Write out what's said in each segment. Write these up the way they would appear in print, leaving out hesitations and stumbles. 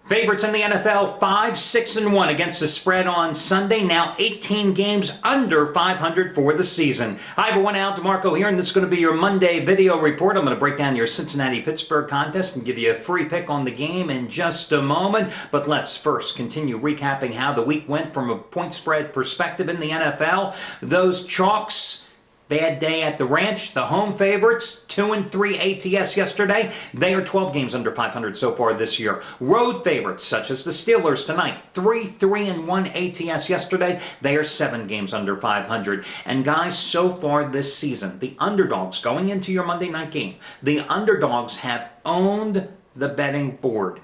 Favorites in the NFL, 5-6-1 against the spread on Sunday. Now 18 games under 500 for the season. Hi everyone, Al DeMarco here, and this is going to be your Monday video report. I'm going to break down your Cincinnati-Pittsburgh contest and give you a free pick on the game in just a moment. But let's first continue recapping how the week went from a point spread perspective in the NFL. Those chalks. Bad day at the ranch. The home favorites, 2-3 ATS yesterday. They are 12 games under 500 so far this year. Road favorites, such as the Steelers tonight, 3-1 ATS yesterday. They are 7 games under 500. And guys, so far this season, the underdogs going into your Monday night game, the underdogs have owned the betting board,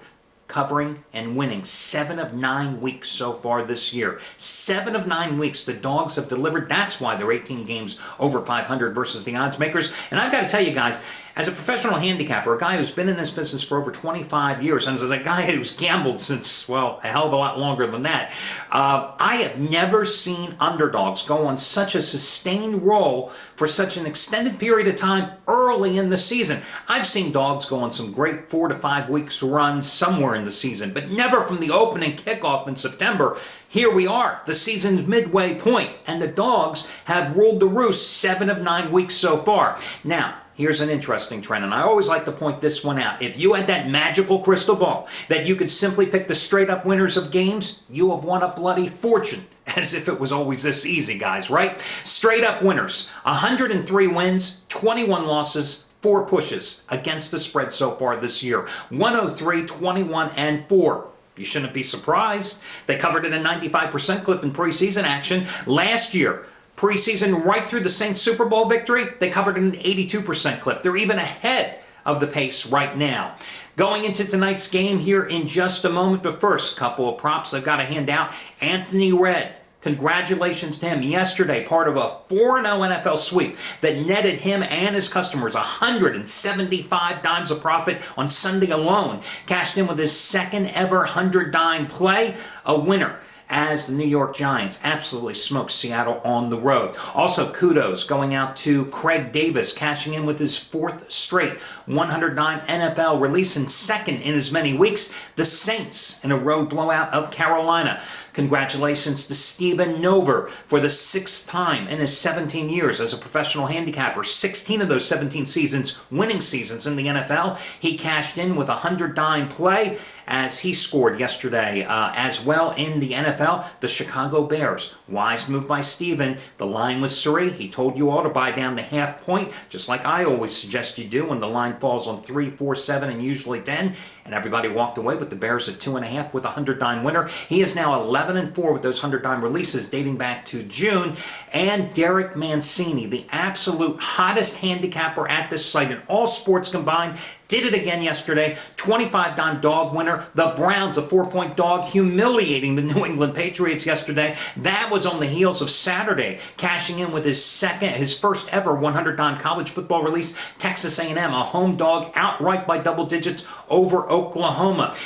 covering and winning 7 of 9 weeks so far this year. 7 of 9 weeks the dogs have delivered. That's why they're 18 games over 500 versus the odds makers. And I've got to tell you guys, as a professional handicapper, a guy who's been in this business for over 25 years, and as a guy who's gambled since, well, a hell of a lot longer than that, I have never seen underdogs go on such a sustained roll for such an extended period of time early in the season. I've seen dogs go on some great 4 to 5 weeks runs somewhere in the season, but never from the opening kickoff in September. Here we are, the season's midway point, and the dogs have ruled the roost 7 of 9 weeks so far. Now, here's an interesting trend, and I always like to point this one out. If you had that magical crystal ball that you could simply pick the straight-up winners of games, you have won a bloody fortune. As if it was always this easy, guys, right? Straight-up winners, 103 wins, 21 losses, 4 pushes against the spread so far this year. 103, 21, and 4. You shouldn't be surprised. They covered it a 95% clip in preseason action. Last year, preseason, right through the Saints Super Bowl victory, they covered an 82% clip. They're even ahead of the pace right now. Going into tonight's game here in just a moment, but first, a couple of props I've got to hand out. Anthony Redd. Congratulations to him. Yesterday, part of a 4-0 NFL sweep that netted him and his customers 175 dimes of profit on Sunday alone. Cashed in with his second ever 100-dime play, a winner, as the New York Giants absolutely smoked Seattle on the road. Also, kudos going out to Craig Davis, cashing in with his 4th straight 100-dime NFL release and second in as many weeks. The Saints in a road blowout of Carolina. Congratulations to Steven Nover for the 6th time in his 17 years as a professional handicapper. 16 of those 17 seasons, winning seasons in the NFL. He cashed in with a 100-dime play as he scored yesterday as well in the NFL. The Chicago Bears. Wise move by Steven. The line was Surrey. He told you all to buy down the half point, just like I always suggest you do when the line falls on 3, 4, 7, and usually 10. And everybody walked away with the Bears at 2.5 with a 100-dime winner. He is now 11-4 with those 100-dime releases dating back to June. And Derek Mancini, the absolute hottest handicapper at this site in all sports combined, did it again yesterday. 25-dime dog winner. The Browns, a 4-point dog, humiliating the New England Patriots yesterday. That was on the heels of Saturday, cashing in with his first ever 100-dime college football release. Texas A&M, a home dog, outright by double digits over Oklahoma.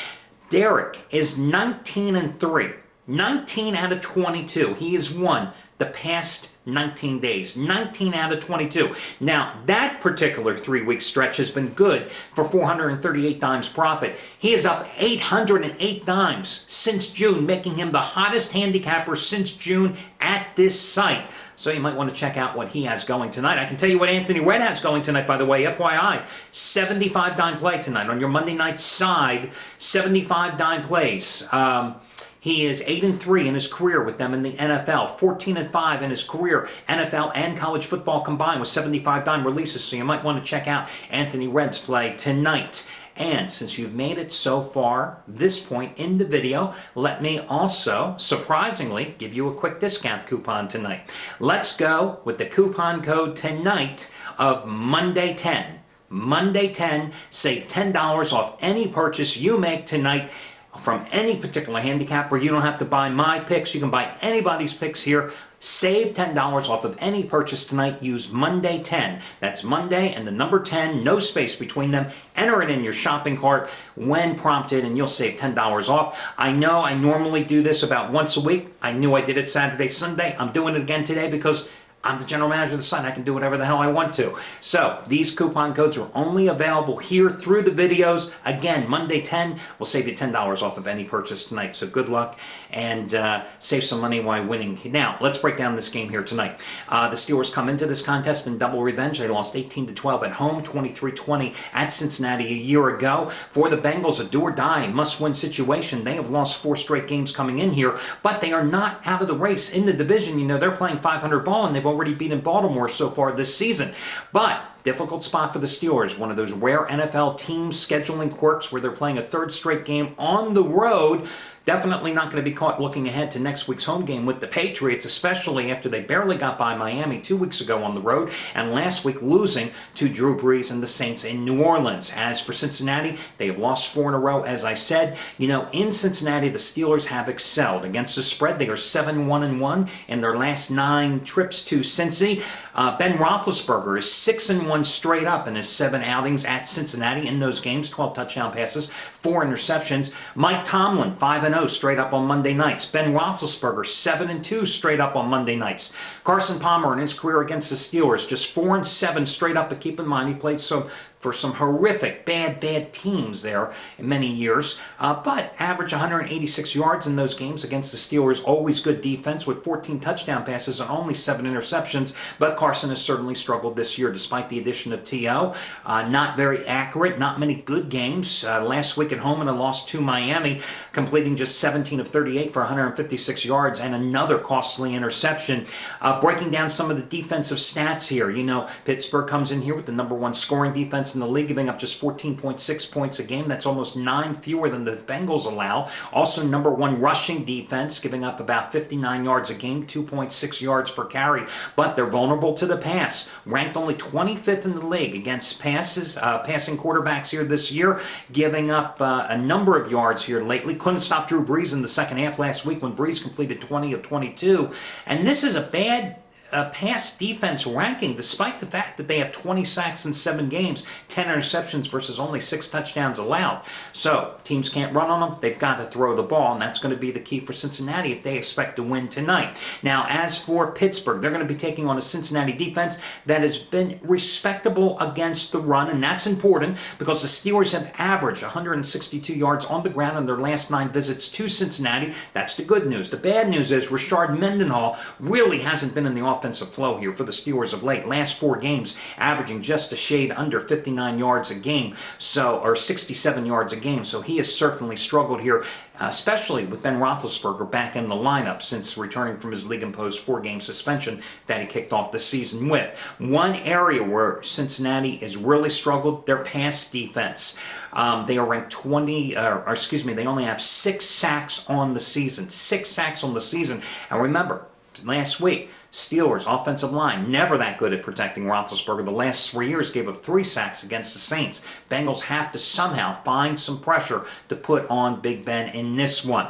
Derek is 19-3. 19 out of 22. He has won the past 19 days. 19 out of 22. Now, that particular 3-week stretch has been good for 438 dimes profit. He is up 808 dimes since June, making him the hottest handicapper since June at this site. So you might want to check out what he has going tonight. I can tell you what Anthony Redd has going tonight, by the way, FYI. 75 dime play tonight on your Monday night side. 75 dime plays. He is 8-3 in his career with them in the NFL, 14-5 in his career, NFL and college football combined with 75 dime releases. So you might want to check out Anthony Redd's play tonight. And since you've made it so far, this point in the video, let me also, surprisingly, give you a quick discount coupon tonight. Let's go with the coupon code tonight of Monday 10. Monday 10, save $10 off any purchase you make tonight from any particular handicapper. You don't have to buy my picks. You can buy anybody's picks here. Save $10 off of any purchase tonight. Use Monday 10. That's Monday and the number 10, no space between them. Enter it in your shopping cart when prompted and you'll save $10 off. I know I normally do this about once a week. I knew I did it Saturday, Sunday. I'm doing it again today because I'm the general manager of the site. I can do whatever the hell I want to. So these coupon codes are only available here through the videos. Again, Monday 10 will save you $10 off of any purchase tonight. So good luck and save some money while winning. Now, let's break down this game here tonight. The Steelers come into this contest in double revenge. They lost 18-12 at home, 23-20 at Cincinnati a year ago. For the Bengals, a do-or-die, must-win situation. They have lost 4 straight games coming in here, but they are not out of the race in the division. You know, they're playing 500 ball, and they've already beaten Baltimore so far this season. But difficult spot for the Steelers. One of those rare NFL team scheduling quirks where they're playing a 3rd straight game on the road. Definitely not going to be caught looking ahead to next week's home game with the Patriots, especially after they barely got by Miami 2 weeks ago on the road, and last week losing to Drew Brees and the Saints in New Orleans. As for Cincinnati, they have lost 4 in a row, as I said. You know, in Cincinnati, the Steelers have excelled. Against the spread, they are 7-1-1 in their last 9 trips to Cincy. Ben Roethlisberger is 6-1 straight up in his 7 outings at Cincinnati in those games, 12 touchdown passes, 4 interceptions. Mike Tomlin, 5-0 straight up on Monday nights. Ben Roethlisberger, 7-2 straight up on Monday nights. Carson Palmer in his career against the Steelers, just 4-7 straight up, but keep in mind he played for some horrific, bad teams there in many years. But average 186 yards in those games against the Steelers. Always good defense with 14 touchdown passes and only 7 interceptions. But Carson has certainly struggled this year despite the addition of T.O. Not very accurate, not many good games. Last week at home in a loss to Miami, completing just 17 of 38 for 156 yards and another costly interception. Breaking down some of the defensive stats here. You know, Pittsburgh comes in here with the #1 scoring defense in the league, giving up just 14.6 points a game. That's almost 9 fewer than the Bengals allow. Also #1 rushing defense, giving up about 59 yards a game, 2.6 yards per carry. But they're vulnerable to the pass. Ranked only 25th in the league against passing quarterbacks here this year, giving up a number of yards here lately. Couldn't stop Drew Brees in the second half last week when Brees completed 20 of 22. And this is a bad pass defense ranking, despite the fact that they have 20 sacks in 7 games, 10 interceptions versus only 6 touchdowns allowed. So teams can't run on them. They've got to throw the ball, and that's going to be the key for Cincinnati if they expect to win tonight. Now, as for Pittsburgh, they're going to be taking on a Cincinnati defense that has been respectable against the run, and that's important because the Steelers have averaged 162 yards on the ground in their last 9 visits to Cincinnati. That's the good news. The bad news is Rashard Mendenhall really hasn't been in the offensive flow here for the Steelers of late. Last 4 games, averaging just a shade under 59 yards a game, or 67 yards a game. So he has certainly struggled here, especially with Ben Roethlisberger back in the lineup since returning from his league-imposed 4-game suspension that he kicked off the season with. One area where Cincinnati has really struggled, their pass defense. They are ranked they only have 6 sacks on the season. 6 sacks on the season. And remember, last week, Steelers offensive line never that good at protecting Roethlisberger. The last 3 years gave up 3 sacks against the Saints. Bengals have to somehow find some pressure to put on Big Ben in this one.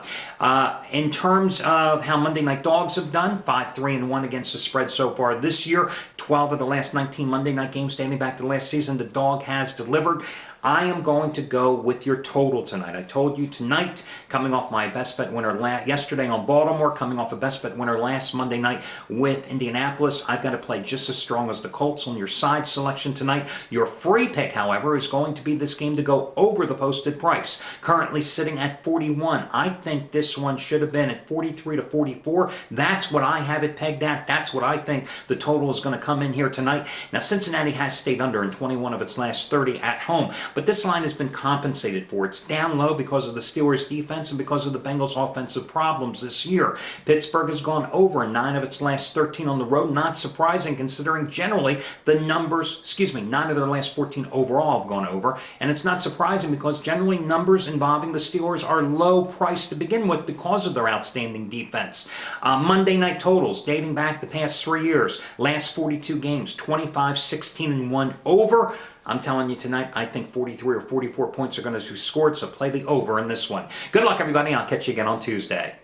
In terms of how Monday Night Dogs have done, 5-3-1 against the spread so far this year. 12 of the last 19 Monday night games dating back to last season, the dog has delivered. I am going to go with your total tonight. I told you tonight, coming off my best bet winner yesterday on Baltimore, coming off a best bet winner last Monday night with Indianapolis, I've got to play just as strong as the Colts on your side selection tonight. Your free pick, however, is going to be this game to go over the posted price. Currently sitting at 41. I think this one should have been at 43 to 44. That's what I have it pegged at. That's what I think the total is going to come in here tonight. Now, Cincinnati has stayed under in 21 of its last 30 at home. But this line has been compensated for. It's down low because of the Steelers' defense and because of the Bengals' offensive problems this year. Pittsburgh has gone over in 9 of its last 13 on the road. Not surprising considering generally the numbers, 9 of their last 14 overall have gone over. And it's not surprising because generally numbers involving the Steelers are low priced to begin with because of their outstanding defense. Monday night totals dating back the past 3 years. Last 42 games, 25-16-1 over. I'm telling you tonight, I think 43 or 44 points are going to be scored, so play the over in this one. Good luck, everybody. I'll catch you again on Tuesday.